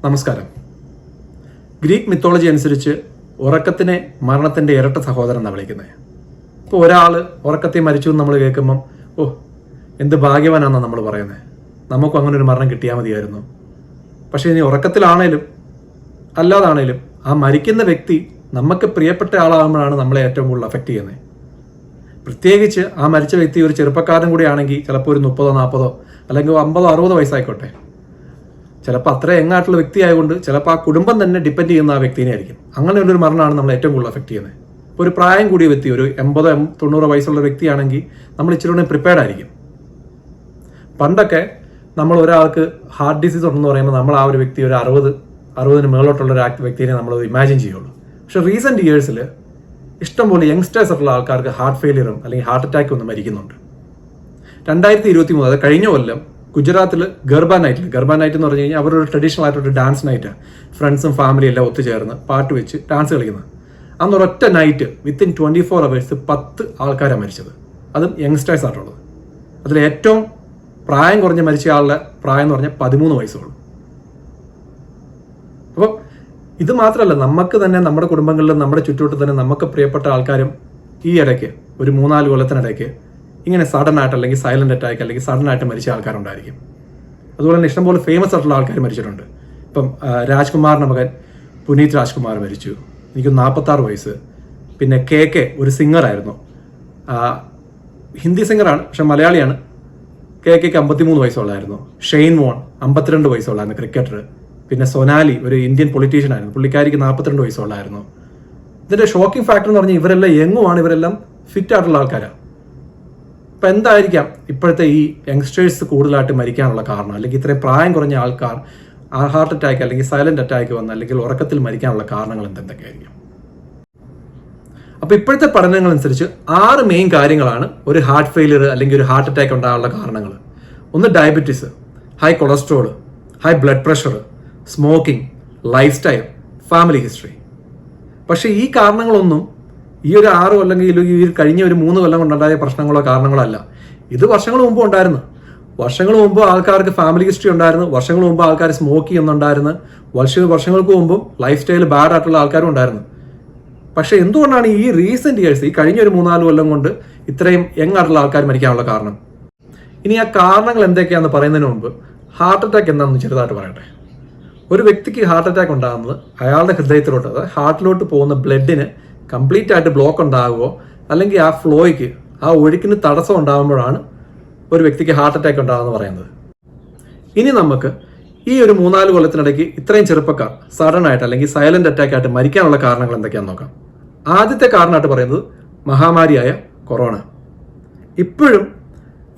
നമസ്കാരം. Greek mythology അനുസരിച്ച് ഉറക്കത്തിനെ മരണത്തിൻ്റെ ഇരട്ട സഹോദരൻ എന്നാണ് വിളിക്കുന്നത്. ഇപ്പോൾ ഒരാൾ ഉറക്കത്തിൽ മരിച്ചു എന്ന് നമ്മൾ കേൾക്കുമ്പം എന്ത് ഭാഗ്യവാനാണെന്നാണ് നമ്മൾ പറയുന്നത്. നമുക്കും അങ്ങനെ ഒരു മരണം കിട്ടിയാൽ മതിയായിരുന്നു. പക്ഷേ ഇനി ഉറക്കത്തിലാണേലും അല്ലാതാണേലും ആ മരിക്കുന്ന വ്യക്തി നമുക്ക് പ്രിയപ്പെട്ട ആളാകുമ്പോഴാണ് നമ്മളെ ഏറ്റവും കൂടുതൽ അഫക്റ്റ് ചെയ്യുന്നത്. പ്രത്യേകിച്ച് ആ മരിച്ച വ്യക്തി ഒരു ചെറുപ്പക്കാരൻ കൂടി ആണെങ്കിൽ ചിലപ്പോൾ ഒരു 30, 40 അല്ലെങ്കിൽ 50, 60 വയസ്സായിക്കോട്ടെ. ചിലപ്പോൾ അത്ര യങ്ങായിട്ടുള്ള വ്യക്തി ആയതുകൊണ്ട് ചിലപ്പോൾ ആ കുടുംബം തന്നെ ഡിപ്പെൻഡ് ചെയ്യുന്ന ആ വ്യക്തിനെ ആയിരിക്കും. അങ്ങനെയുള്ളൊരു മരണമാണ് നമ്മൾ ഏറ്റവും കൂടുതൽ അഫക്റ്റ് ചെയ്യുന്നത്. ഇപ്പോൾ ഒരു പ്രായം കൂടിയ വ്യക്തി, ഒരു 80, 90 വയസ്സുള്ള വ്യക്തിയാണെങ്കിൽ നമ്മൾ ഇച്ചിരി കൂടെ പ്രിപ്പയർഡ് ആയിരിക്കും. പണ്ടൊക്കെ നമ്മൾ ഒരാൾക്ക് ഹാർട്ട് ഡിസീസ് ഉണ്ടെന്ന് പറയുമ്പോൾ നമ്മൾ ആ ഒരു വ്യക്തി ഒരു 60 മുകളിലോട്ടുള്ള ഒരു വ്യക്തിനെ നമ്മൾ ഇമാജിൻ ചെയ്യുള്ളൂ. പക്ഷെ റീസെൻറ്റ് ഇയേഴ്സിൽ ഇഷ്ടംപോലെ യങ്സ്റ്റേഴ്സ് ഉള്ള ആൾക്കാർക്ക് ഹാർട്ട് ഫെയിലിയറും അല്ലെങ്കിൽ ഹാർട്ട് അറ്റാക്കും ഒന്നും മരിക്കുന്നുണ്ട്. 2023 അത് കഴിഞ്ഞ കൊല്ലം ഗുജറാത്തിൽ ഗർബ നൈറ്റ് എന്ന് പറഞ്ഞു കഴിഞ്ഞാൽ അവരൊരു ട്രഡീഷണൽ ആയിട്ടൊരു ഡാൻസ് നൈറ്റ്, ഫ്രണ്ട്സും ഫാമിലിയും എല്ലാം ഒത്തുചേർന്ന് പാട്ട് വെച്ച് ഡാൻസ് കളിക്കുന്നത്. അന്ന് ഒരൊറ്റ നൈറ്റ് വിത്തിൻ 24 hours 10 ആൾക്കാരാണ് മരിച്ചത്. അതും യങ്സ്റ്റേഴ്സ് ആയിട്ടുള്ളത്. അതിൽ ഏറ്റവും പ്രായം കുറഞ്ഞ് മരിച്ച ആളുടെ പ്രായം എന്ന് പറഞ്ഞാൽ 13 വയസ്സുള്ളൂ. അപ്പോൾ ഇത് മാത്രമല്ല, നമുക്ക് തന്നെ നമ്മുടെ കുടുംബങ്ങളിലും നമ്മുടെ ചുറ്റുവട്ടം തന്നെ നമുക്ക് പ്രിയപ്പെട്ട ആൾക്കാരും ഈ ഇടയ്ക്ക് ഒരു 3-4 കൊല്ലത്തിനിടയ്ക്ക് ഇങ്ങനെ സഡൻ ആയിട്ട് അല്ലെങ്കിൽ സൈലന്റ് അറ്റാക്ക് അല്ലെങ്കിൽ സഡൻ ആയിട്ട് മരിച്ച ആൾക്കാരുണ്ടായിരിക്കും. അതുപോലെ തന്നെ ഇഷ്ടംപോലെ ഫേമസ് ആയിട്ടുള്ള ആൾക്കാർ മരിച്ചിട്ടുണ്ട്. ഇപ്പം രാജ്കുമാറിൻ്റെ മകൻ പുനീത് രാജ്കുമാർ മരിച്ചു, എനിക്ക് 46 വയസ്സ്. പിന്നെ KK ഒരു സിംഗറായിരുന്നു, ഹിന്ദി സിംഗറാണ് പക്ഷെ മലയാളിയാണ്. KK 53 വയസ്സുള്ളായിരുന്നു. ഷെയ്ൻ വോൺ 52 വയസ്സുള്ളായിരുന്നു, ക്രിക്കറ്റർ. പിന്നെ സൊനാലി ഒരു ഇന്ത്യൻ പൊളിറ്റീഷ്യൻ ആയിരുന്നു, പുള്ളിക്കാരിക്ക് 42 വയസ്സുള്ളായിരുന്നു. ഇതിന്റെ ഷോക്കിംഗ് ഫാക്ടർ എന്ന് പറഞ്ഞാൽ ഇവരെല്ലാം യങ്ങുമാണ്, ഇവരെല്ലാം ഫിറ്റ് ആയിട്ടുള്ള ആൾക്കാരാണ്. അപ്പം എന്തായിരിക്കാം ഇപ്പോഴത്തെ ഈ യങ്സ്റ്റേഴ്സ് കൂടുതലായിട്ട് മരിക്കാനുള്ള കാരണം, അല്ലെങ്കിൽ ഇത്രയും പ്രായം കുറഞ്ഞ ആൾക്കാർ ഹാർട്ട് അറ്റാക്ക് അല്ലെങ്കിൽ സൈലന്റ് അറ്റാക്ക് വന്ന് അല്ലെങ്കിൽ ഉറക്കത്തിൽ മരിക്കാനുള്ള കാരണങ്ങൾ എന്തൊക്കെയായിരിക്കും? അപ്പോൾ ഇപ്പോഴത്തെ പഠനങ്ങൾ അനുസരിച്ച് 6 മെയിൻ കാര്യങ്ങളാണ് ഒരു ഹാർട്ട് ഫെയിലിയർ അല്ലെങ്കിൽ ഒരു ഹാർട്ട് അറ്റാക്ക് ഉണ്ടാകാനുള്ള കാരണങ്ങൾ. ഒന്ന് diabetes, high cholesterol, high blood pressure, smoking, life style, family history. പക്ഷേ ഈ കാരണങ്ങളൊന്നും ഈ ഒരു 6 അല്ലെങ്കിൽ ഈ കഴിഞ്ഞ ഒരു 3 കൊല്ലം കൊണ്ടുണ്ടായ പ്രശ്നങ്ങളോ കാരണങ്ങളോ അല്ല. ഇത് വർഷങ്ങൾ മുമ്പ് ഉണ്ടായിരുന്നു. വർഷങ്ങൾ മുമ്പ് ആൾക്കാർക്ക് ഫാമിലി ഹിസ്റ്ററി ഉണ്ടായിരുന്നു. വർഷങ്ങൾ മുമ്പ് ആൾക്കാർ സ്മോക്ക് ചെയ്യുന്നുണ്ടായിരുന്നു. വർഷങ്ങൾക്ക് മുമ്പും ലൈഫ് സ്റ്റൈൽ ബാഡ് ആയിട്ടുള്ള ആൾക്കാരും ഉണ്ടായിരുന്നു. പക്ഷെ എന്തുകൊണ്ടാണ് ഈ റീസെന്റ് ഇയേഴ്സ്, ഈ കഴിഞ്ഞ ഒരു 3-4 കൊല്ലം കൊണ്ട് ഇത്രയും യങ് ആയിട്ടുള്ള ആൾക്കാർ മരിക്കാനുള്ള കാരണം? ഇനി ആ കാരണങ്ങൾ എന്തൊക്കെയാണെന്ന് പറയുന്നതിന് മുമ്പ് ഹാർട്ട് അറ്റാക്ക് എന്താണെന്ന് ചെറുതായിട്ട് പറയട്ടെ. ഒരു വ്യക്തിക്ക് ഹാർട്ട് അറ്റാക്ക് ഉണ്ടാകുന്നത് അയാളുടെ ഹൃദയത്തിലോട്ട്, അതായത് ഹാർട്ടിലോട്ട് പോകുന്ന ബ്ലഡിന് കംപ്ലീറ്റ് ആയിട്ട് ബ്ലോക്ക് ഉണ്ടാകുമോ അല്ലെങ്കിൽ ആ ഫ്ലോയ്ക്ക്, ആ ഒഴുക്കിന് തടസ്സം ഉണ്ടാകുമ്പോഴാണ് ഒരു വ്യക്തിക്ക് ഹാർട്ട് അറ്റാക്ക് ഉണ്ടാകുമെന്ന് പറയുന്നത്. ഇനി നമുക്ക് ഈ ഒരു 3-4 കൊല്ലത്തിനിടയ്ക്ക് ഇത്രയും ചെറുപ്പക്കാർ സഡൻ ആയിട്ട് അല്ലെങ്കിൽ സൈലന്റ് അറ്റാക്ക് ആയിട്ട് മരിക്കാനുള്ള കാരണങ്ങൾ എന്തൊക്കെയാണെന്ന് നോക്കാം. ആദ്യത്തെ കാരണമായിട്ട് പറയുന്നത് മഹാമാരിയായ കൊറോണ. ഇപ്പോഴും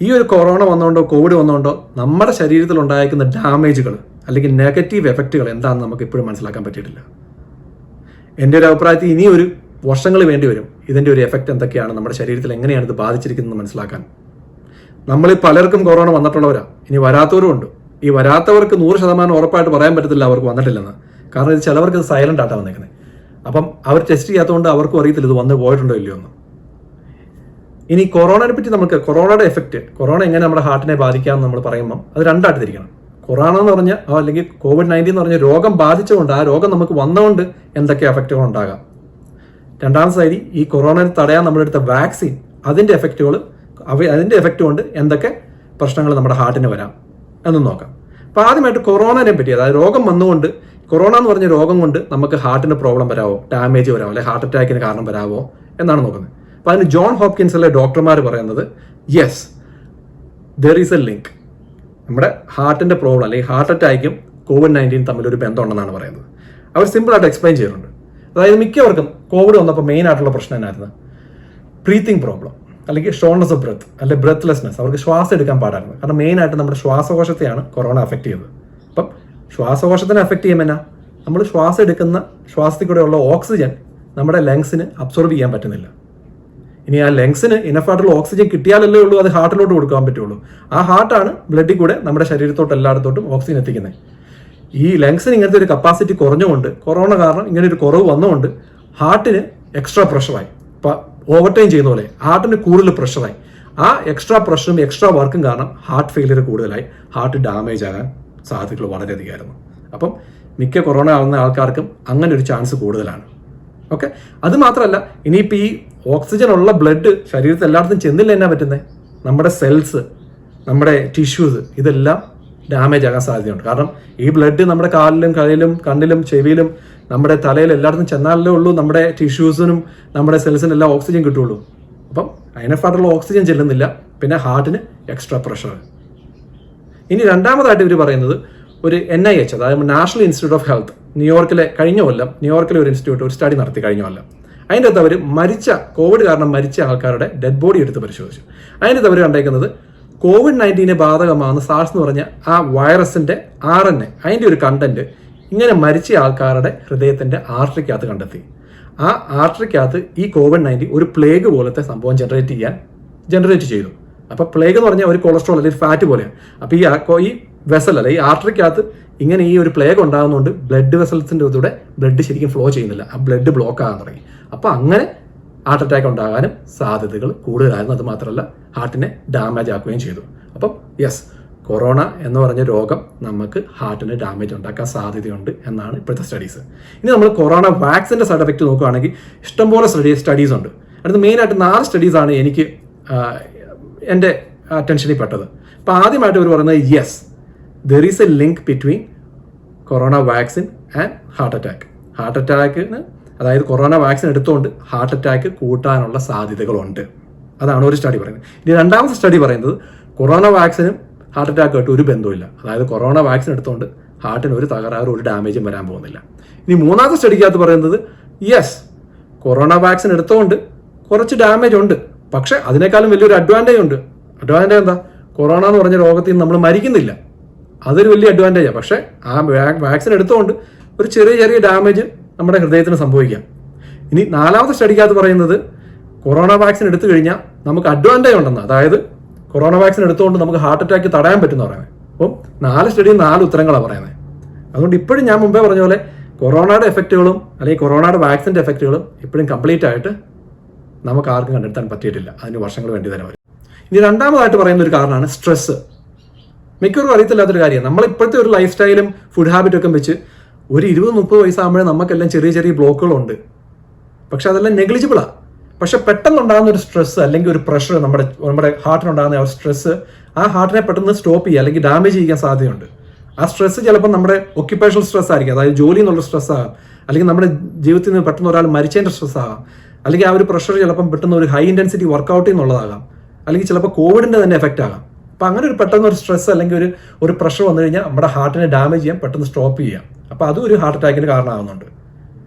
ഈ ഒരു കൊറോണ വന്നുകൊണ്ടോ കോവിഡ് വന്നുകൊണ്ടോ നമ്മുടെ ശരീരത്തിൽ ഉണ്ടായിരിക്കുന്ന ഡാമേജുകൾ അല്ലെങ്കിൽ നെഗറ്റീവ് എഫക്റ്റുകൾ എന്താണെന്ന് നമുക്ക് ഇപ്പോഴും മനസ്സിലാക്കാൻ പറ്റിയിട്ടില്ല. എൻ്റെ ഒരു അഭിപ്രായത്തിൽ ഇനി ഒരു വർഷങ്ങൾ വേണ്ടി വരും ഇതിൻ്റെ ഒരു എഫക്റ്റ് എന്തൊക്കെയാണ്, നമ്മുടെ ശരീരത്തിൽ എങ്ങനെയാണ് ഇത് ബാധിച്ചിരിക്കുന്നത് മനസ്സിലാക്കാൻ. നമ്മളിൽ പലർക്കും കൊറോണ വന്നിട്ടുള്ളവരാണ്, ഇനി വരാത്തവരും ഉണ്ട്. ഈ വരാത്തവർക്ക് 100% ഉറപ്പായിട്ട് പറയാൻ പറ്റത്തില്ല അവർക്ക് വന്നിട്ടില്ലെന്ന്. കാരണം ഇത് ചിലവർക്ക് ഇത് സൈലന്റ് ആയിട്ടാണ് വന്നേക്കുന്നത്. അപ്പം അവർ ടെസ്റ്റ് ചെയ്യാത്തതുകൊണ്ട് അവർക്കും അറിയത്തില്ല ഇത് വന്ന് പോയിട്ടുണ്ടോ ഇല്ലയോ എന്ന്. ഇനി കൊറോണയെ പറ്റി നമുക്ക് കൊറോണയുടെ എഫക്റ്റ്, കൊറോണ എങ്ങനെ നമ്മുടെ ഹാർട്ടിനെ ബാധിക്കാമെന്ന് നമ്മൾ പറയുമ്പം അത് രണ്ടായിട്ട് തിരിക്കണം. കൊറോണ എന്ന് പറഞ്ഞാൽ അല്ലെങ്കിൽ COVID-19 എന്ന് പറഞ്ഞ രോഗം ബാധിച്ചുകൊണ്ട്, ആ രോഗം നമുക്ക് വന്നുകൊണ്ട് എന്തൊക്കെ എഫക്റ്റുകൾ ഉണ്ടാകാം. രണ്ടാമത്തെ സൈഡിൽ ഈ കൊറോണയെ തടയാൻ നമ്മളെടുത്ത വാക്സിൻ, അതിൻ്റെ എഫക്റ്റ് കൊണ്ട് എന്തൊക്കെ പ്രശ്നങ്ങൾ നമ്മുടെ ഹാർട്ടിന് വരാം എന്ന് നോക്കാം. അപ്പോൾ ആദ്യമായിട്ട് കൊറോണയെ പറ്റി, അതായത് രോഗം വന്നുകൊണ്ട്, കൊറോണ എന്ന് പറഞ്ഞ രോഗം കൊണ്ട് നമുക്ക് ഹാർട്ടിന് പ്രോബ്ലം വരാവോ, ഡാമേജ് വരാവോ, അല്ലെങ്കിൽ ഹാർട്ട് അറ്റാക്കിന് കാരണം വരാവോ എന്നാണ് നോക്കുന്നത്. അപ്പോൾ അതിന് ജോൺ ഹോപ്കിൻസിലെ ഡോക്ടർമാർ പറയുന്നത് yes, there is a link. നമ്മുടെ ഹാർട്ടിൻ്റെ പ്രോബ്ലം അല്ലെങ്കിൽ ഹാർട്ട് അറ്റാക്കും COVID-19 തമ്മിലൊരു ബന്ധമുണ്ടെന്നാണ് പറയുന്നത്. അവർ സിമ്പിളായിട്ട് എക്സ്പ്ലെയിൻ ചെയ്തിട്ടുണ്ട്. അതായത് മിക്കവർക്കും കോവിഡ് വന്നപ്പോൾ മെയിൻ ആയിട്ടുള്ള പ്രശ്നം എന്നായിരുന്നു? ബ്രീത്തിങ് പ്രോബ്ലം അല്ലെങ്കിൽ ഷോർട്ട്നെസ് ഓഫ് ബ്രെത്ത് അല്ലെങ്കിൽ ബ്രെത്ത്ലെസ്നെസ്. അവർക്ക് ശ്വാസം എടുക്കാൻ പാടായിരുന്നു. കാരണം മെയിനായിട്ട് നമ്മുടെ ശ്വാസകോശത്തെയാണ് കൊറോണ അഫക്റ്റ് ചെയ്തത്. അപ്പം ശ്വാസകോശത്തിനെ അഫക്റ്റ് ചെയ്യുമ്പോൾ നമ്മൾ ശ്വാസം എടുക്കുന്ന ശ്വാസത്തിൽ കൂടെയുള്ള ഓക്സിജൻ നമ്മുടെ ലങ്സിന് അബ്സോർബ് ചെയ്യാൻ പറ്റുന്നില്ല. ഇനി ആ ലങ്സിന് ഇനഫായിട്ടുള്ള ഓക്സിജൻ കിട്ടിയാലല്ലേ ഉള്ളൂ അത് ഹാർട്ടിലോട്ട് കൊടുക്കാൻ പറ്റുള്ളൂ. ആ ഹാർട്ടാണ് ബ്ലഡിൽ കൂടെ നമ്മുടെ ശരീരത്തോട്ട് എല്ലായിടത്തോട്ടും ഓക്സിജൻ എത്തിക്കുന്നത്. ഈ ലങ്സിന് ഇങ്ങനത്തെ ഒരു കപ്പാസിറ്റി കുറഞ്ഞുകൊണ്ട്, കൊറോണ കാരണം ഇങ്ങനെ ഒരു കുറവ് വന്നുകൊണ്ട് ഹാർട്ടിന് എക്സ്ട്രാ പ്രഷറായി, ഇപ്പം ഓവർടൈം ചെയ്യുന്ന പോലെ ഹാർട്ടിന് കൂടുതൽ പ്രഷറായി. ആ എക്സ്ട്രാ പ്രഷറും എക്സ്ട്രാ വർക്കും കാരണം ഹാർട്ട് ഫെയിലിയർ കൂടുതലായി, ഹാർട്ട് ഡാമേജ് ആകാൻ സാധ്യതകൾ വളരെയധികമായിരുന്നു. അപ്പം മിക്ക കൊറോണ ആവുന്ന ആൾക്കാർക്കും അങ്ങനെ ഒരു ചാൻസ് കൂടുതലാണ്. ഓക്കെ, അത് മാത്രമല്ല, ഇനിയിപ്പോൾ ഈ ഓക്സിജൻ ഉള്ള ബ്ലഡ് ശരീരത്തിൽ എല്ലായിടത്തും ചെന്നില്ല എന്നാ പറ്റുന്നത്? നമ്മുടെ സെൽസ്, നമ്മുടെ ടിഷ്യൂസ് ഇതെല്ലാം ഡാമേജ് ആകാൻ സാധ്യതയുണ്ട്. കാരണം ഈ ബ്ലഡ് നമ്മുടെ കാലിലും കയ്യിലും കണ്ണിലും ചെവിയിലും നമ്മുടെ തലയിൽ എല്ലായിടത്തും ചെന്നാലേ ഉള്ളൂ നമ്മുടെ ടിഷ്യൂസിനും നമ്മുടെ സെൽസിനും എല്ലാം ഓക്സിജൻ കിട്ടുള്ളൂ. അപ്പം അതിനെക്കാട്ടുള്ള ഓക്സിജൻ ചെല്ലുന്നില്ല, പിന്നെ ഹാർട്ടിന് എക്സ്ട്രാ പ്രഷർ. ഇനി രണ്ടാമതായിട്ട് ഇവർ പറയുന്നത് ഒരു NIH, അതായത് നാഷണൽ ഇൻസ്റ്റിറ്റ്യൂട്ട് ഓഫ് ഹെൽത്ത്, ന്യൂയോർക്കിലെ ഒരു ഇൻസ്റ്റിറ്റ്യൂട്ട് ഒരു സ്റ്റഡി നടത്തി കഴിഞ്ഞ കൊല്ലം. അതിൻ്റെ അകത്ത് അവർ കോവിഡ് കാരണം മരിച്ച ആൾക്കാരുടെ ഡെഡ് ബോഡി എടുത്ത് പരിശോധിച്ചു. അതിൻ്റെ അകത്ത് അവർ കണ്ടേക്കുന്നത് COVID-19 ബാധകമാകുന്ന സാർസ് എന്ന് പറഞ്ഞ ആ വൈറസിന്റെ RNA, അതിൻ്റെ ഒരു കണ്ടന്റ് ഇങ്ങനെ മരിച്ച ആൾക്കാരുടെ ഹൃദയത്തിന്റെ ആർട്ടറിക്കകത്ത് കണ്ടെത്തി. ആ ആർട്ടറിക്കകത്ത് ഈ COVID-19 ഒരു പ്ലേഗ് പോലത്തെ സംഭവം ജനറേറ്റ് ചെയ്തു. അപ്പോൾ പ്ലേഗ് എന്ന് പറഞ്ഞാൽ ഒരു കൊളസ്ട്രോൾ അല്ലെങ്കിൽ ഫാറ്റ് പോലെയാണ്. അപ്പോൾ ഈ വെസൽ അല്ലെ ഈ ആർട്ടറിക്കകത്ത് ഇങ്ങനെ ഈ ഒരു പ്ലേഗ് ഉണ്ടാകുന്നതുകൊണ്ട് ബ്ലഡ് വെസൽസിൻ്റെ കൂടെ ബ്ലഡ് ശരിക്കും ഫ്ലോ ചെയ്യുന്നില്ല, ആ ബ്ലഡ് ബ്ലോക്ക് ആകാൻ തുടങ്ങി. അപ്പോൾ അങ്ങനെ ഹാർട്ട് അറ്റാക്ക് ഉണ്ടാകാനും സാധ്യതകൾ കൂടുതലായിരുന്നു. അത് മാത്രമല്ല ഹാർട്ടിനെ ഡാമേജ് ആക്കുകയും ചെയ്തു. അപ്പം യെസ്, കൊറോണ എന്ന് പറഞ്ഞ രോഗം നമുക്ക് ഹാർട്ടിന് ഡാമേജ് ഉണ്ടാക്കാൻ സാധ്യതയുണ്ട് എന്നാണ് ഇപ്പോഴത്തെ സ്റ്റഡീസ്. ഇനി നമ്മൾ കൊറോണ വാക്സിൻ്റെ സൈഡ് എഫക്റ്റ് നോക്കുകയാണെങ്കിൽ ഇഷ്ടംപോലെ സ്റ്റഡീസ് ഉണ്ട്. അടുത്ത് മെയിനായിട്ട് 4 സ്റ്റഡീസാണ് എനിക്ക് എൻ്റെ അറ്റൻഷനിൽ പെട്ടത്. അപ്പോൾ ആദ്യമായിട്ട് ഇവർ പറയുന്നത് yes, there is a link between corona vaccine and heart attack. Heart അറ്റാക്കിന്, അതായത് കൊറോണ വാക്സിൻ എടുത്തുകൊണ്ട് ഹാർട്ട് അറ്റാക്ക് കൂട്ടാനുള്ള സാധ്യതകളുണ്ട്. അതാണ് ഒരു സ്റ്റഡി പറയുന്നത്. ഇനി രണ്ടാമത്തെ സ്റ്റഡി പറയുന്നത് കൊറോണ വാക്സിനും ഹാർട്ട് അറ്റാക്കുമായിട്ട് ഒരു ബന്ധമില്ല. അതായത് കൊറോണ വാക്സിൻ എടുത്തുകൊണ്ട് ഹാർട്ടിന് ഒരു തകരാറും ഒരു ഡാമേജും വരാൻ പോകുന്നില്ല. ഇനി മൂന്നാമത്തെ സ്റ്റഡിക്കകത്ത് പറയുന്നത് യെസ്, കൊറോണ വാക്സിൻ എടുത്തുകൊണ്ട് കുറച്ച് ഡാമേജ് ഉണ്ട്, പക്ഷെ അതിനേക്കാളും വലിയൊരു അഡ്വാൻറ്റേജ് ഉണ്ട്. അഡ്വാൻറ്റേജ് എന്താ? കൊറോണ എന്ന് പറഞ്ഞ രോഗത്തിൽ നിന്ന് നമ്മൾ മരിക്കുന്നില്ല, അതൊരു വലിയ അഡ്വാൻറ്റേജാണ്. പക്ഷേ ആ വാക്സിൻ എടുത്തുകൊണ്ട് ഒരു ചെറിയ ഡാമേജ് നമ്മുടെ ഹൃദയത്തിന് സംഭവിക്കാം. ഇനി നാലാമത്തെ സ്റ്റഡിക്കകത്ത് പറയുന്നത് കൊറോണ വാക്സിൻ എടുത്തു കഴിഞ്ഞാൽ നമുക്ക് അഡ്വാൻറ്റേജ് ഉണ്ടെന്ന്, അതായത് കൊറോണ വാക്സിൻ എടുത്തുകൊണ്ട് നമുക്ക് ഹാർട്ട് അറ്റാക്ക് തടയാൻ പറ്റുമെന്ന് പറയുന്നത്. അപ്പം 4 സ്റ്റഡിയും 4 ഉത്തരങ്ങളാണ് പറയുന്നത്. അതുകൊണ്ട് ഇപ്പോഴും ഞാൻ മുമ്പേ പറഞ്ഞ പോലെ കൊറോണയുടെ എഫക്റ്റുകളും അല്ലെങ്കിൽ കൊറോണയുടെ വാക്സിൻ്റെ എഫക്റ്റുകളും ഇപ്പോഴും കംപ്ലീറ്റ് ആയിട്ട് നമുക്ക് ആർക്കും കണ്ടെത്താൻ പറ്റിയിട്ടില്ല. അതിന് വർഷങ്ങൾ വേണ്ടി തന്നെ വരും. ഇനി രണ്ടാമതായിട്ട് പറയുന്ന ഒരു കാരണമാണ് സ്ട്രെസ്സ്. മിക്കവർക്കും അറിയത്തില്ലാത്തൊരു കാര്യമാണ്. നമ്മളിപ്പോഴത്തെ ഒരു ലൈഫ് സ്റ്റൈലും ഫുഡ് ഹാബിറ്റൊക്കെ വെച്ച് ഒരു 20-30 വയസ്സാകുമ്പോഴേ നമുക്കെല്ലാം ചെറിയ ബ്ലോക്കുകളുണ്ട്. പക്ഷെ അതെല്ലാം നെഗ്ലിജിബിളാണ്. പക്ഷെ പെട്ടെന്നുണ്ടാകുന്ന ഒരു സ്ട്രെസ് അല്ലെങ്കിൽ ഒരു പ്രഷർ നമ്മുടെ ഹാർട്ടിനുണ്ടാകുന്ന ആ സ്ട്രെസ് ആ ഹാർട്ടിനെ പെട്ടെന്ന് സ്റ്റോപ്പ് ചെയ്യുക അല്ലെങ്കിൽ ഡാമേജ് ചെയ്യാൻ സാധ്യതയുണ്ട്. ആ സ്ട്രെസ് ചിലപ്പോൾ നമ്മുടെ ഒക്യുപ്പേഷണൽ സ്ട്രെസ് ആയിരിക്കും, അതായത് ജോലി എന്നുള്ള സ്ട്രെസ് ആകാം, അല്ലെങ്കിൽ നമ്മുടെ ജീവിതത്തിൽ നിന്ന് പെട്ടെന്ന് ഒരാൾ മരിച്ചതിൻ്റെ സ്ട്രെസ് ആകാം, അല്ലെങ്കിൽ ആ ഒരു പ്രഷർ ചിലപ്പം പെട്ടെന്ന് ഒരു ഹൈ ഇൻറ്റൻസിറ്റി വർക്കൗട്ട് എന്നുള്ളതാകാം, അല്ലെങ്കിൽ ചിലപ്പോൾ കോവിഡിൻ്റെ തന്നെ എഫക്റ്റ് ആകാം. അപ്പോൾ അങ്ങനെ ഒരു പെട്ടെന്ന് ഒരു സ്ട്രെസ് അല്ലെങ്കിൽ ഒരു പ്രഷർ വന്നു കഴിഞ്ഞാൽ നമ്മുടെ ഹാർട്ടിനെ ഡാമേജ് ചെയ്യാൻ പെട്ടെന്ന് സ്റ്റോപ്പ് ചെയ്യാം. അപ്പോൾ അതും ഒരു ഹാർട്ട് അറ്റാക്കിന് കാരണമാകുന്നുണ്ട്.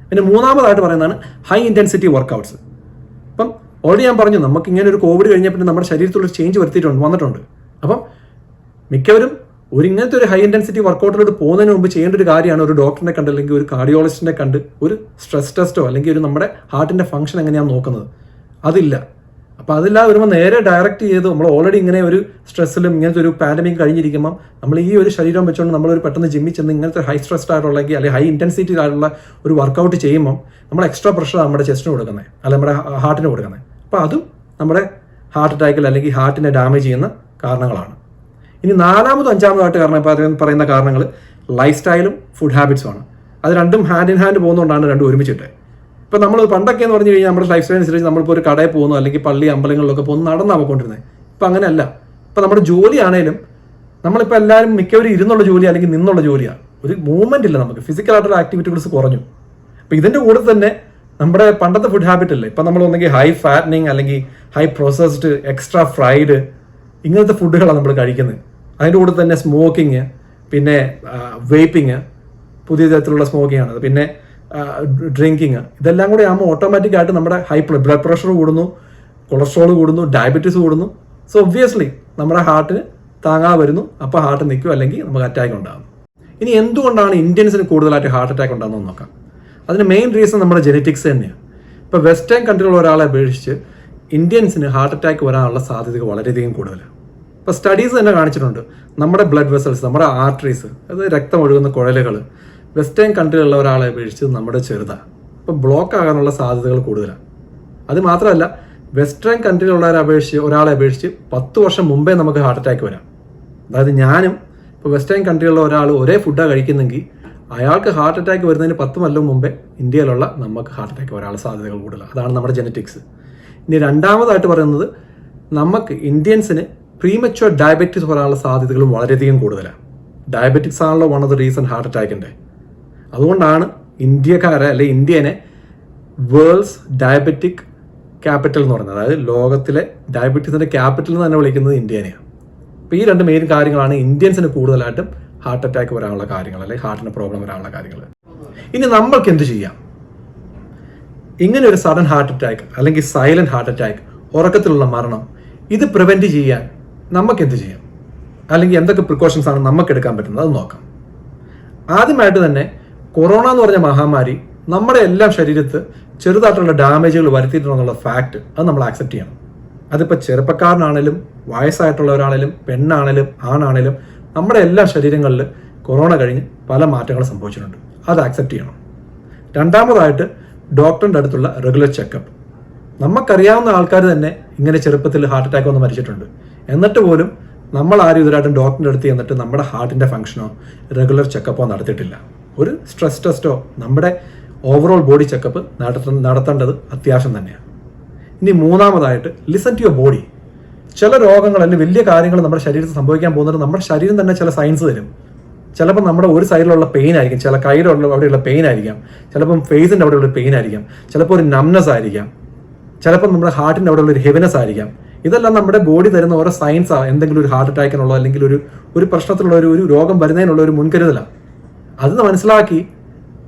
പിന്നെ മൂന്നാമതായിട്ട് പറയുന്നതാണ് ഹൈ ഇൻറ്റൻസിറ്റി വർക്കൗട്ട്സ്. അപ്പം ഓൾറെഡി ഞാൻ പറഞ്ഞു, നമുക്ക് ഇങ്ങനെ ഒരു കോവിഡ് കഴിഞ്ഞാൽ പിന്നെ നമ്മുടെ ശരീരത്തിലൊരു ചേഞ്ച് വന്നിട്ടുണ്ട്. അപ്പം മിക്കവരും ഇങ്ങനത്തെ ഒരു ഹൈ ഇൻറ്റൻസിറ്റി വർക്കൗട്ടിലോട്ട് പോകുന്നതിന് മുമ്പ് ചെയ്യേണ്ട ഒരു കാര്യമാണ് ഒരു ഡോക്ടറിനെ കണ്ട് അല്ലെങ്കിൽ ഒരു കാർഡിയോളജിസ്റ്റിനെ കണ്ട് ഒരു സ്ട്രെസ് ടെസ്റ്റോ അല്ലെങ്കിൽ ഒരു നമ്മുടെ ഹാർട്ടിൻ്റെ ഫംഗ്ഷൻ എങ്ങനെയാണ് നോക്കുന്നത്. അതില്ല. അപ്പോൾ അതില്ലാതെ വരുമ്പോൾ നേരെ ഡയറക്റ്റ് ചെയ്ത് നമ്മൾ ഓൾറെഡി ഇങ്ങനെ ഒരു സ്ട്രെസ്സിലും ഇങ്ങനത്തെ ഒരു പാൻഡമിക് കഴിഞ്ഞിരിക്കുമ്പം നമ്മൾ ഈ ഒരു ശരീരം വെച്ചുകൊണ്ട് നമ്മളൊരു പെട്ടെന്ന് ജിമ്മിൽ ചെന്ന് ഇങ്ങനത്തെ ഹൈ സ്ട്രെസ്ഡ് ആയിട്ടുള്ള അല്ലെങ്കിൽ ഹൈ ഇൻറ്റൻസിറ്റി ആയിട്ടുള്ള ഒരു വർക്കൗട്ട് ചെയ്യുമ്പം നമ്മൾ എക്സ്ട്രാ പ്രഷർ നമ്മുടെ ചെസ്റ്റിന് കൊടുക്കുന്നത് അല്ല നമ്മുടെ ഹാർട്ടിന് കൊടുക്കുന്നത്. അപ്പോൾ അതും നമ്മുടെ ഹാർട്ട് അറ്റാക്കിൽ അല്ലെങ്കിൽ ഹാർട്ടിനെ ഡാമേജ് ചെയ്യുന്ന കാരണങ്ങളാണ്. ഇനി 4-ാമതും 5-ാമതുമായിട്ട് പറയുന്ന കാരണങ്ങൾ ലൈഫ് സ്റ്റൈലും ഫുഡ് ഹാബിറ്റ്സുമാണ്. അത് രണ്ടും ഹാൻഡ് ഇൻ ഹാൻഡ് പോകുന്നതുകൊണ്ടാണ് രണ്ടും ഒരുമിച്ചിട്ട്. ഇപ്പോൾ നമ്മൾ പണ്ടൊക്കെ എന്ന് പറഞ്ഞു കഴിഞ്ഞാൽ നമ്മുടെ ലൈഫ് സ്റ്റൈൽ അനുസരിച്ച് നമ്മളിപ്പോൾ ഒരു കടയിൽ പോകുന്നു അല്ലെങ്കിൽ പള്ളി അമ്പലങ്ങളിലൊക്കെ പോകുന്നു നടന്നാണ് പോയിക്കൊണ്ടിരുന്നത്. ഇപ്പം അങ്ങനെയല്ല. ഇപ്പം നമ്മുടെ ജോലി ആണെങ്കിലും നമ്മളിപ്പോൾ എല്ലാവരും മിക്കവരും ഇരുന്നുള്ള ജോലി അല്ലെങ്കിൽ നിന്നുള്ള ജോലിയാണ്. ഒരു മൂവ്മെന്റ് ഇല്ല, നമുക്ക് ഫിസിക്കലായിട്ടുള്ള ആക്ടിവിറ്റീസ് കുറഞ്ഞു. അപ്പോൾ ഇതിൻ്റെ കൂടെ തന്നെ നമ്മുടെ പണ്ടത്തെ ഫുഡ് ഹാബിറ്റ് അല്ലേ, ഇപ്പം നമ്മൾ ഒന്നെങ്കിൽ ഹൈ ഫാറ്റനിങ് അല്ലെങ്കിൽ ഹൈ പ്രോസസ്ഡ് എക്സ്ട്രാ ഫ്രൈഡ് ഇങ്ങനത്തെ ഫുഡുകളാണ് നമ്മൾ കഴിക്കുന്നത്. അതിൻ്റെ കൂടെ തന്നെ സ്മോക്കിങ്, പിന്നെ വേപ്പിങ്, പുതിയ തരത്തിലുള്ള സ്മോക്കിംഗ് ആണ്, പിന്നെ ഡ്രിങ്കിങ്, ഇതെല്ലാം കൂടെ ആകുമ്പോൾ ഓട്ടോമാറ്റിക്കായിട്ട് നമ്മുടെ ബ്ലഡ് പ്രഷർ കൂടുന്നു, കൊളസ്ട്രോൾ കൂടുന്നു, ഡയബറ്റീസ് കൂടുന്നു. സോ ഒബ്വിയസ്ലി നമ്മുടെ ഹാർട്ടിന് താങ്ങാതെ വരുന്നു. അപ്പോൾ ഹാർട്ട് നിൽക്കും അല്ലെങ്കിൽ നമുക്ക് അറ്റാക്ക് ഉണ്ടാകും. ഇനി എന്തുകൊണ്ടാണ് ഇന്ത്യൻസിന് കൂടുതലായിട്ട് ഹാർട്ട് അറ്റാക്ക് ഉണ്ടാകുന്നതെന്ന് നോക്കാം. അതിന് മെയിൻ റീസൺ നമ്മുടെ ജെനറ്റിക്സ് തന്നെയാണ്. ഇപ്പോൾ വെസ്റ്റേൺ കൺട്രിയിലുള്ള ഒരാളെ അപേക്ഷിച്ച് ഇന്ത്യൻസിന് ഹാർട്ട് അറ്റാക്ക് വരാനുള്ള സാധ്യതകൾ വളരെയധികം കൂടുതലാണ്. ഇപ്പോൾ സ്റ്റഡീസ് തന്നെ കാണിച്ചിട്ടുണ്ട്, നമ്മുടെ ബ്ലഡ് വെസൽസ്, നമ്മുടെ ആർട്ടറീസ്, അത് രക്തം ഒഴുകുന്ന കുഴലുകൾ വെസ്റ്റേൺ കൺട്രിയിലുള്ള ഒരാളെ അപേക്ഷിച്ച് നമ്മുടെ ചെറുതാണ്. അപ്പോൾ ബ്ലോക്ക് ആകാനുള്ള സാധ്യതകൾ കൂടുതലാണ്. അത് മാത്രമല്ല വെസ്റ്റേൺ കൺട്രിയിലുള്ള ഒരാളെ അപേക്ഷിച്ച് 10 വർഷം മുമ്പേ നമുക്ക് ഹാർട്ട് അറ്റാക്ക് വരാം. അതായത് ഞാനും ഇപ്പോൾ വെസ്റ്റേൺ കൺട്രിയിലുള്ള ഒരാൾ ഒരേ ഫുഡാണ് കഴിക്കുന്നെങ്കിൽ അയാൾക്ക് ഹാർട്ട് അറ്റാക്ക് വരുന്നതിന് 10 കൊല്ലം മുമ്പേ ഇന്ത്യയിലുള്ള നമുക്ക് ഹാർട്ട് അറ്റാക്ക് വരാനുള്ള സാധ്യതകൾ കൂടുതലാണ്. അതാണ് നമ്മുടെ ജെനറ്റിക്സ്. ഇനി രണ്ടാമതായിട്ട് പറയുന്നത്, നമുക്ക് ഇന്ത്യൻസിന് പ്രീമച്വർ ഡയബറ്റിക്സ് വരാനുള്ള സാധ്യതകളും വളരെയധികം കൂടുതലാണ്. ഡയബറ്റിക്സ് ആണല്ലോ one of the reason heart അറ്റാക്കിൻ്റെ. അതുകൊണ്ടാണ് ഇന്ത്യക്കാരെ അല്ലെ ഇന്ത്യനെ വേൾഡ്സ് ഡയബറ്റിക് ക്യാപിറ്റൽ എന്ന് പറയുന്നത്, അതായത് ലോകത്തിലെ ഡയബറ്റീസിൻ്റെ ക്യാപിറ്റൽ എന്ന് തന്നെ വിളിക്കുന്നത് ഇന്ത്യനെയാണ്. അപ്പോൾ ഈ 2 മെയിൻ കാര്യങ്ങളാണ് ഇന്ത്യൻസിന് കൂടുതലായിട്ടും ഹാർട്ട് അറ്റാക്ക് വരാനുള്ള കാര്യങ്ങൾ, അല്ലെങ്കിൽ ഹാർട്ടിന് പ്രോബ്ലം വരാനുള്ള കാര്യങ്ങൾ. ഇനി നമ്മൾക്ക് എന്ത് ചെയ്യാം? ഇങ്ങനെ ഒരു സഡൻ ഹാർട്ട് അറ്റാക്ക് അല്ലെങ്കിൽ സൈലന്റ് ഹാർട്ട് അറ്റാക്ക്, ഉറക്കത്തിലുള്ള മരണം, ഇത് പ്രിവെന്റ് ചെയ്യാൻ നമുക്ക് എന്ത് ചെയ്യാം, അല്ലെങ്കിൽ എന്തൊക്കെ പ്രിക്കോഷൻസ് ആണ് നമുക്ക് എടുക്കാൻ പറ്റുന്നത്, അത് നോക്കാം. ആദ്യമായിട്ട് തന്നെ കൊറോണ എന്ന് പറഞ്ഞ മഹാമാരി നമ്മുടെ എല്ലാം ശരീരത്ത് ചെറുതായിട്ടുള്ള ഡാമേജുകൾ വരുത്തിയിട്ടുണ്ടെന്നുള്ള ഫാക്ട് അത് നമ്മൾ ആക്സെപ്റ്റ് ചെയ്യണം. അതിപ്പോൾ ചെറുപ്പക്കാരനാണേലും വയസ്സായിട്ടുള്ളവരാണേലും പെണ്ണാണേലും ആണാണേലും നമ്മുടെ എല്ലാ ശരീരങ്ങളിൽ കൊറോണ കഴിഞ്ഞ് പല മാറ്റങ്ങൾ സംഭവിച്ചിട്ടുണ്ട്. അത് ആക്സെപ്റ്റ് ചെയ്യണം. രണ്ടാമതായിട്ട് ഡോക്ടറിൻ്റെ അടുത്തുള്ള റെഗുലർ ചെക്കപ്പ്. നമുക്കറിയാവുന്ന ആൾക്കാർ തന്നെ ഇങ്ങനെ ചെറുപ്പത്തിൽ ഹാർട്ട് അറ്റാക്ക് വന്ന് മരിച്ചിട്ടുണ്ട്. എന്നിട്ട് പോലും നമ്മൾ ആരും ഇതിലായിട്ടും ഡോക്ടറിൻ്റെ അടുത്ത് ചെന്നിട്ട് നമ്മുടെ ഹാർട്ടിൻ്റെ ഫംഗ്ഷനോ റെഗുലർ ചെക്കപ്പോ നടത്തിയിട്ടില്ല. ഒരു സ്ട്രെസ് ടെസ്റ്റോ നമ്മുടെ ഓവറോൾ ബോഡി ചെക്കപ്പ് നടത്തേണ്ടത് അത്യാവശ്യം തന്നെയാണ്. ഇനി മൂന്നാമതായിട്ട് ലിസൺ ടു യുവർ ബോഡി. ചില രോഗങ്ങൾ അല്ലെങ്കിൽ വലിയ കാര്യങ്ങൾ നമ്മുടെ ശരീരത്തിൽ സംഭവിക്കാൻ പോകുന്നത് നമ്മുടെ ശരീരം തന്നെ ചില സൈൻസ് തരും. ചിലപ്പോൾ നമ്മുടെ ഒരു സൈഡിലുള്ള പെയിൻ ആയിരിക്കും, ചില കയ്യിലുള്ള അവിടെയുള്ള പെയിൻ ആയിരിക്കാം, ചിലപ്പം ഫേസിൻ്റെ അവിടെയുള്ള പെയിൻ ആയിരിക്കാം, ചിലപ്പോൾ ഒരു നംനെസ് ആയിരിക്കാം, ചിലപ്പോൾ നമ്മുടെ ഹാർട്ടിൻ്റെ അവിടെയുള്ള ഒരു ഹെവിനെസ് ആയിരിക്കാം. ഇതെല്ലാം നമ്മുടെ ബോഡി തരുന്ന ഓരോ സയൻസാണ് എന്തെങ്കിലും ഒരു ഹാർട്ട് അറ്റാക്കിനുള്ള അല്ലെങ്കിൽ ഒരു പ്രശ്നത്തിലുള്ള ഒരു രോഗം വരുന്നതിനുള്ള ഒരു മുൻകരുതലാണ്. അത് മനസ്സിലാക്കി,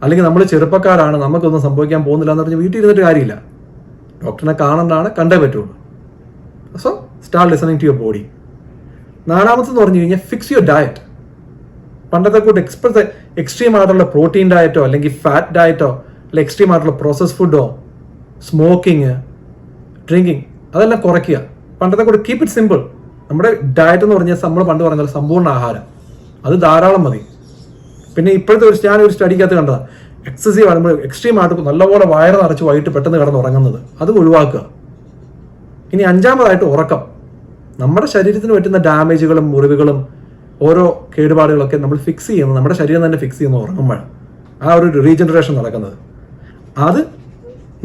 അല്ലെങ്കിൽ നമ്മൾ ചെറുപ്പക്കാരാണ് നമുക്കൊന്നും സംഭവിക്കാൻ പോകുന്നില്ല എന്ന് പറഞ്ഞ് വീട്ടിൽ ഇരുന്നിട്ട് കാര്യമില്ല. ഡോക്ടറിനെ കാണേണ്ടതാണ്, കണ്ടേ പറ്റുള്ളൂ. So start listening to your body. നാലാമത്തെന്ന് പറഞ്ഞു കഴിഞ്ഞാൽ ഫിക്സ് യുവർ ഡയറ്റ്. പണ്ടത്തെ കൂട്ട് എക്സ്ട്രീം ആയിട്ടുള്ള പ്രോട്ടീൻ ഡയറ്റോ അല്ലെങ്കിൽ ഫാറ്റ് ഡയറ്റോ അല്ലെങ്കിൽ എക്സ്ട്രീം ആയിട്ടുള്ള പ്രോസസ് ഫുഡോ സ്മോക്കിങ് ഡ്രിങ്കിങ് അതെല്ലാം കുറയ്ക്കുക. പണ്ടത്തെ കൂടെ കീപ്പ് ഇറ്റ് സിമ്പിൾ. നമ്മുടെ ഡയറ്റ് എന്ന് പറഞ്ഞാൽ നമ്മൾ പണ്ട് പറഞ്ഞാൽ സമ്പൂർണ്ണ ആഹാരം, അത് ധാരാളം മതി. പിന്നെ ഇപ്പോഴത്തെ ഞാനൊരു സ്റ്റഡിക്കകത്ത് കണ്ടതാണ്, എക്സസീവ് ആണ്, നമ്മൾ എക്സ്ട്രീം ആയിട്ട് നല്ലപോലെ വയറ് നിറച്ച് വൈകിട്ട് പെട്ടെന്ന് കിടന്ന് ഉറങ്ങുന്നത്, അത് ഒഴിവാക്കുക. ഇനി അഞ്ചാമതായിട്ട് ഉറക്കം. നമ്മുടെ ശരീരത്തിന് പറ്റുന്ന ഡാമേജുകളും മുറിവുകളും ഓരോ കേടുപാടുകളൊക്കെ നമ്മൾ ഫിക്സ് ചെയ്യുന്നത്, നമ്മുടെ ശരീരം തന്നെ ഫിക്സ് ചെയ്യുന്ന ഉറങ്ങുമ്പോഴാണ് ആ ഒരു റീജനറേഷൻ നടക്കുന്നത്. അത്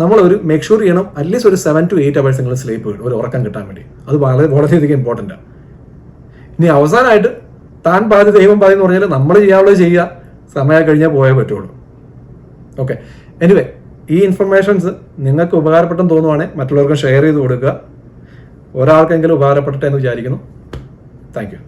നമ്മളൊരു മേക്ക് ഷുവർ ചെയ്യണം, അറ്റ്ലീസ്റ്റ് ഒരു 7 to 8 hours നിങ്ങൾ സ്ലീപ്പ് കിട്ടും, ഒരു ഉറക്കം കിട്ടാൻ വേണ്ടി. അത് വളരെയധികം ഇമ്പോർട്ടൻ്റ് ആണ്. ഇനി അവസാനമായിട്ട് താൻ പാതി ദൈവം പാതി എന്ന് പറഞ്ഞാൽ നമ്മൾ ചെയ്യാനുള്ളത് ചെയ്യുക, സമയം കഴിഞ്ഞാൽ പോയേ പറ്റുള്ളൂ. ഓക്കെ, എനിവേ ഈ ഇൻഫർമേഷൻസ് നിങ്ങൾക്ക് ഉപകാരപ്പെട്ടെന്ന് തോന്നുവാണെങ്കിൽ മറ്റുള്ളവർക്കും ഷെയർ ചെയ്ത് കൊടുക്കുക. ഒരാൾക്കെങ്കിലും ഉപകാരപ്പെടട്ടെ എന്ന് വിചാരിക്കുന്നു. Thank you.